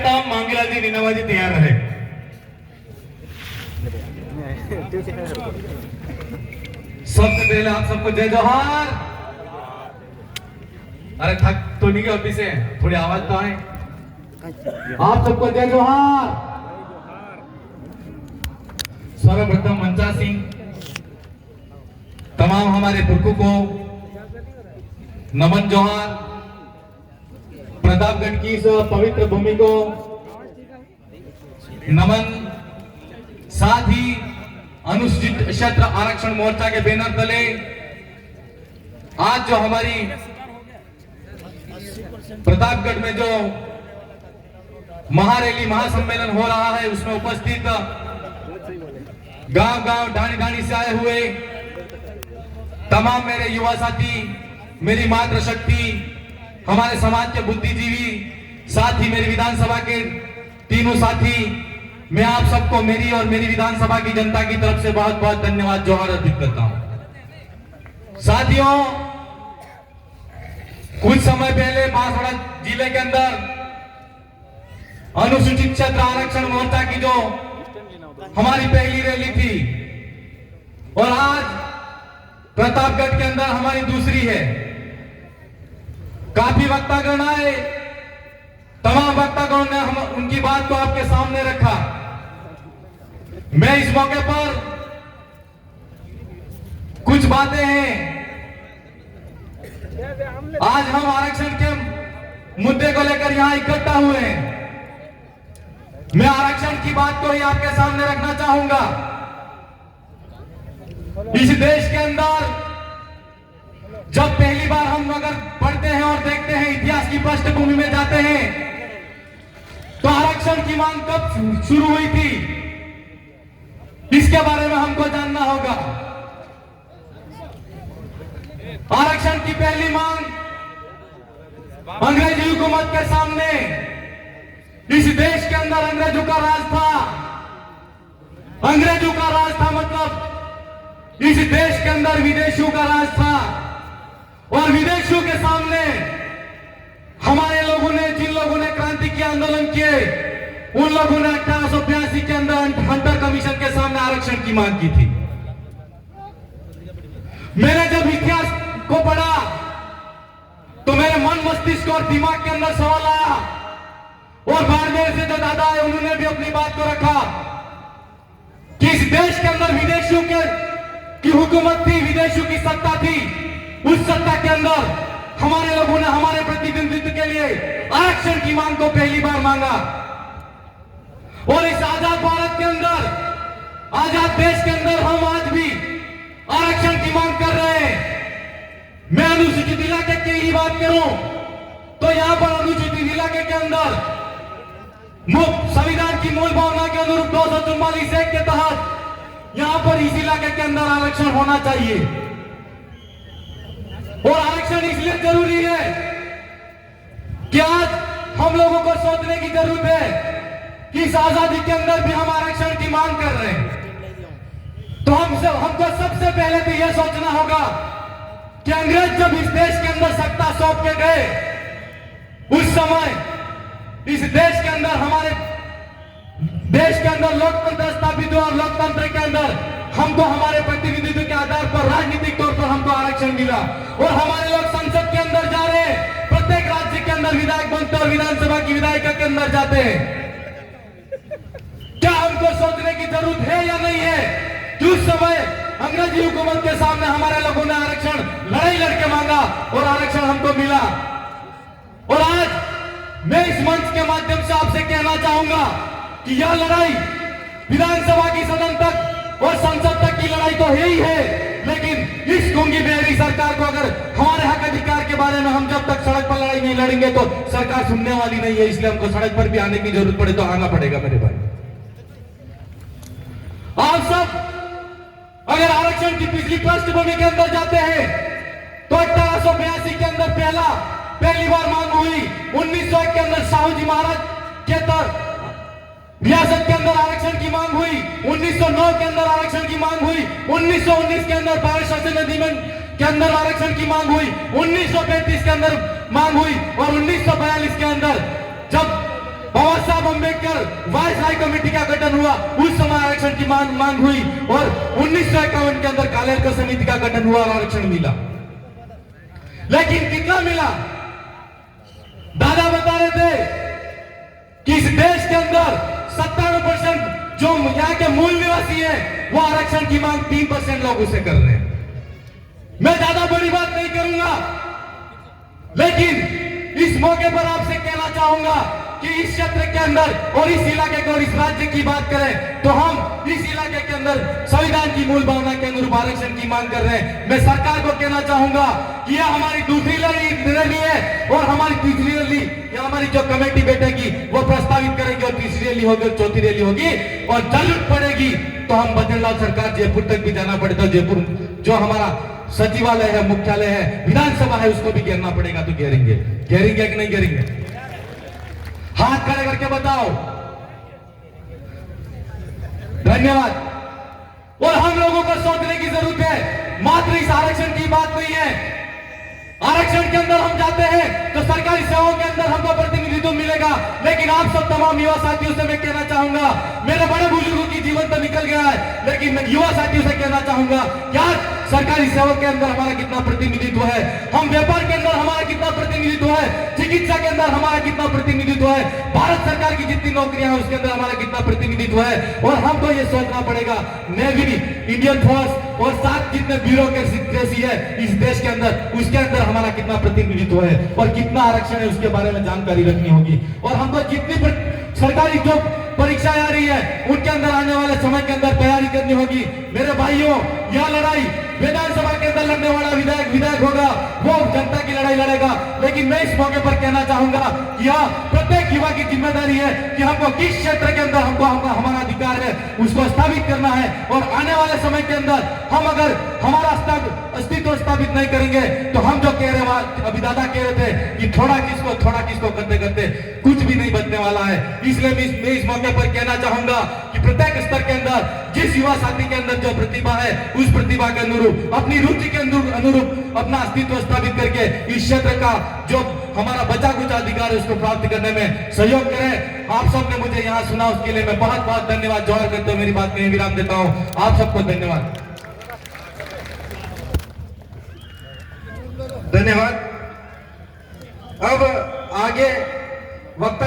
काम मांगेलाजी निनावाजी तैयार रहे। सबसे पहले आप सबको जय जोहार। अरे थक तो नहीं गए अभी से, थोड़ी आवाज तो आए। आप सबको जय जोहार। सर्वप्रथम मंचा सिंह तमाम हमारे पुरखों को नमन जोहार। प्रतापगढ़ की इस पवित्र भूमि को नमन। साथ ही अनुसूचित क्षेत्र आरक्षण मोर्चा के बैनर तले आज जो हमारी प्रतापगढ़ में जो महारैली महासम्मेलन हो रहा है उसमें उपस्थित गांव गांव ढाणी ढाणी से आए हुए तमाम मेरे युवा साथी, मेरी मातृशक्ति, हमारे समाज के बुद्धिजीवी, साथ ही मेरी विधानसभा के तीनों साथी, मैं आप सबको मेरी और मेरी विधानसभा की जनता की तरफ से बहुत बहुत धन्यवाद जोहार अर्पित करता हूं। साथियों, कुछ समय पहले बांसवाड़ा जिले के अंदर अनुसूचित क्षेत्र आरक्षण मोर्चा की जो हमारी पहली रैली थी और आज प्रतापगढ़ के अंदर हमारी दूसरी है। काफी वक्तागण आए, तमाम वक्तागणों ने हम उनकी बात को आपके सामने रखा। मैं इस मौके पर कुछ बातें हैं, आज हम आरक्षण के मुद्दे को लेकर यहां इकट्ठा हुए हैं। मैं आरक्षण की बात को ही आपके सामने रखना चाहूंगा। इस देश के अंदर जब पहली बार हम अगर पढ़ते हैं और देखते हैं, इतिहास की पृष्ठभूमि में जाते हैं, तो आरक्षण की मांग कब शुरू हुई थी इसके बारे में हमको जानना होगा। आरक्षण की पहली मांग अंग्रेजी हुकूमत के सामने, इस देश के अंदर अंग्रेजों का राज था। अंग्रेजों का राज था मतलब इस देश के अंदर विदेशियों का राज था और विदेशियों के सामने हमारे लोगों ने, जिन लोगों ने क्रांति के आंदोलन किए, उन लोगों ने 1882 के अंदर हंटर कमीशन के सामने आरक्षण की मांग की थी। मैंने जब इतिहास को पढ़ा तो मेरे मन मस्तिष्क और दिमाग के अंदर सवाल आया और बाड़मेर से जो दादा है उन्होंने भी अपनी बात को रखा कि इस देश के अंदर विदेशियों की हुकूमत थी, विदेशियों की सत्ता थी। उस सत्ता के अंदर हमारे लोगों ने हमारे प्रतिनिधित्व के लिए आरक्षण की मांग को पहली बार मांगा और इस आजाद भारत के अंदर, आजाद देश के अंदर हम आज भी आरक्षण की मांग कर रहे हैं। मैं अनुसूचित इलाके की ही बात करूं तो यहां पर अनुसूचित इलाके के अंदर संविधान की मूल भावना के अनुरूप 244 एक्ट के तहत यहां पर इस इलाके के अंदर आरक्षण होना चाहिए और आरक्षण इसलिए जरूरी है कि आज हम लोगों को सोचने की जरूरत है कि इस आजादी के अंदर भी हम आरक्षण की मांग कर रहे हैं। तो हमको सबसे पहले तो यह सोचना होगा कि अंग्रेज जब इस देश के अंदर सत्ता सौंप के गए, उस समय इस देश के अंदर, हमारे देश के अंदर लोकतंत्र स्थापित हुआ और लोकतंत्र के अंदर हमको हमारे प्रतिनिधित्व के आधार पर राजनीतिक तौर पर हमको आरक्षण मिला और हमारे लोग संसद के अंदर जा रहे हैं, प्रत्येक राज्य के अंदर विधायक बनते और विधानसभा की विधायिका के अंदर जाते हैं। क्या हमको सोचने की जरूरत है या नहीं है कि उस समय अंग्रेजी हुकूमत के सामने हमारे लोगों ने आरक्षण लड़ाई लड़के मांगा और आरक्षण हमको मिला। और आज मैं इस मंच के माध्यम से आपसे कहना चाहूंगा कि यह लड़ाई विधानसभा की सदन तक और संसद तक की लड़ाई तो है ही है, लेकिन इस गूंगी बहरी सरकार को अगर हमारे हक अधिकार के बारे में हम जब तक सड़क पर लड़ाई नहीं लड़ेंगे तो सरकार सुनने वाली नहीं है। इसलिए हमको सड़क पर भी आने की जरूरत पड़े तो आना पड़ेगा मेरे भाई। आप सब अगर आरक्षण की पिछली पृष्ठभूमि के अंदर जाते हैं तो 1882 के अंदर पहली बार मांग हुई। 1901 के अंदर साहू जी महाराज के तहत रियासत के अंदर आरक्षण की मांग हुई। 1909 के अंदर आरक्षण की मांग हुई। 1919 के अंदर भारत शासन अधिनियम के अंदर आरक्षण की मांग हुई। 1935 के अंदर मांग हुई और 1942 के अंदर जब बाबा साहब अम्बेडकर वायसराय कमेटी का गठन हुआ, उस समय आरक्षण की मांग हुई और 1951 के अंदर कालेलकर समिति का गठन हुआ और आरक्षण मिला। लेकिन कितना मिला? दादा बता रहे थे कि इस देश के अंदर 97% जो यहाँ के मूल निवासी हैं वो आरक्षण की मांग 3% लोग उसे कर रहे हैं। मैं ज्यादा बड़ी बात नहीं करूंगा, लेकिन इस मौके पर आपसे कहना चाहूंगा कि इस क्षेत्र के अंदर और इस इलाके को और इस राज्य की बात करें तो हम इस इलाके के अंदर संविधान की मूल भावना के अनुरूप आरक्षण की मांग कर रहे हैं। मैं सरकार को कहना चाहूंगा कि यह हमारी दूसरी रैली है और हमारी तीसरी रैली हमारी जो कमेटी बैठेगी वो प्रस्तावित करेंगे और तीसरी रैली होगी और चौथी रैली होगी और जरूरत पड़ेगी तो हम बद्रीनाथ सरकार जयपुर तक भी जाना पड़ेगा। तो जयपुर जो हमारा सचिवालय है, मुख्यालय है, विधानसभा है, उसको भी घेरना पड़ेगा तो घेरेंगे। घेरेंगे कि नहीं घेरेंगे? हाथ खड़े करके बताओ। धन्यवाद। और हम लोगों को सोचने की जरूरत है, मात्र इस आरक्षण की बात नहीं है। आरक्षण के अंदर हम जाते हैं तो सरकारी सेवाओं के अंदर हमको प्रतिनिधित्व मिलेगा, लेकिन आप सब तमाम युवा साथियों से मैं कहना चाहूंगा, मेरे बड़े बुजुर्गों की जीवन तो निकल गया है, लेकिन मैं युवा साथियों से कहना चाहूंगा क्या सरकारी सेवा के अंदर हमारा कितना प्रतिनिधित्व है, हम व्यापार के अंदर हमारा कितना प्रतिनिधित्व है, चिकित्सा के अंदर हमारा कितना प्रतिनिधित्व है, भारत सरकार की जितनी नौकरियां हैं उसके अंदर हमारा कितना प्रतिनिधित्व है। और हमको ये सोचना पड़ेगा, नेवी, इंडियन फोर्स और साथ जितने ब्यूरोक्रेसी है इस देश के अंदर, उसके अंदर हमारा कितना प्रतिनिधित्व है और कितना आरक्षण है उसके बारे में जानकारी रखनी होगी। और हमको जितनी सरकारी जो परीक्षाएं आ रही है उनके अंदर आने वाले समय के अंदर तैयारी करनी होगी। मेरे भाइयों, यह लड़ाई विधानसभा के अंदर लड़ने वाला विधायक होगा, वो जनता की लड़ाई लड़ेगा। लेकिन मैं इस मौके पर कहना चाहूंगा कि यह प्रत्येक युवा की जिम्मेदारी है कि हमको किस क्षेत्र के अंदर हमको हमारा अधिकार है उसको स्थापित करना है। और आने वाले समय के अंदर हम अगर हमारा अस्तित्व स्थापित नहीं करेंगे तो हम जो कह रहे अभी दादा कह रहे थे कि थोड़ा किसको करते करते कुछ भी नहीं बचने वाला है। इसलिए मैं इस मौके पर कहना चाहूंगा कि प्रत्येक स्तर के अंदर जिस युवा साथी के अंदर जो प्रतिभा है उस प्रतिभा के अनुरूप, अपनी रुचि के अनुरूप अपना अस्तित्व स्थापित करके इस क्षेत्र का जो हमारा बचा कुछ अधिकार है उसको प्राप्त करने में सहयोग करें। आप सबने मुझे यहाँ सुना उसके लिए मैं बहुत बहुत धन्यवाद जोहर करते हुए मेरी बात में विराम देता हूँ। आप सबको धन्यवाद। धन्यवाद। अब आगे वक्ता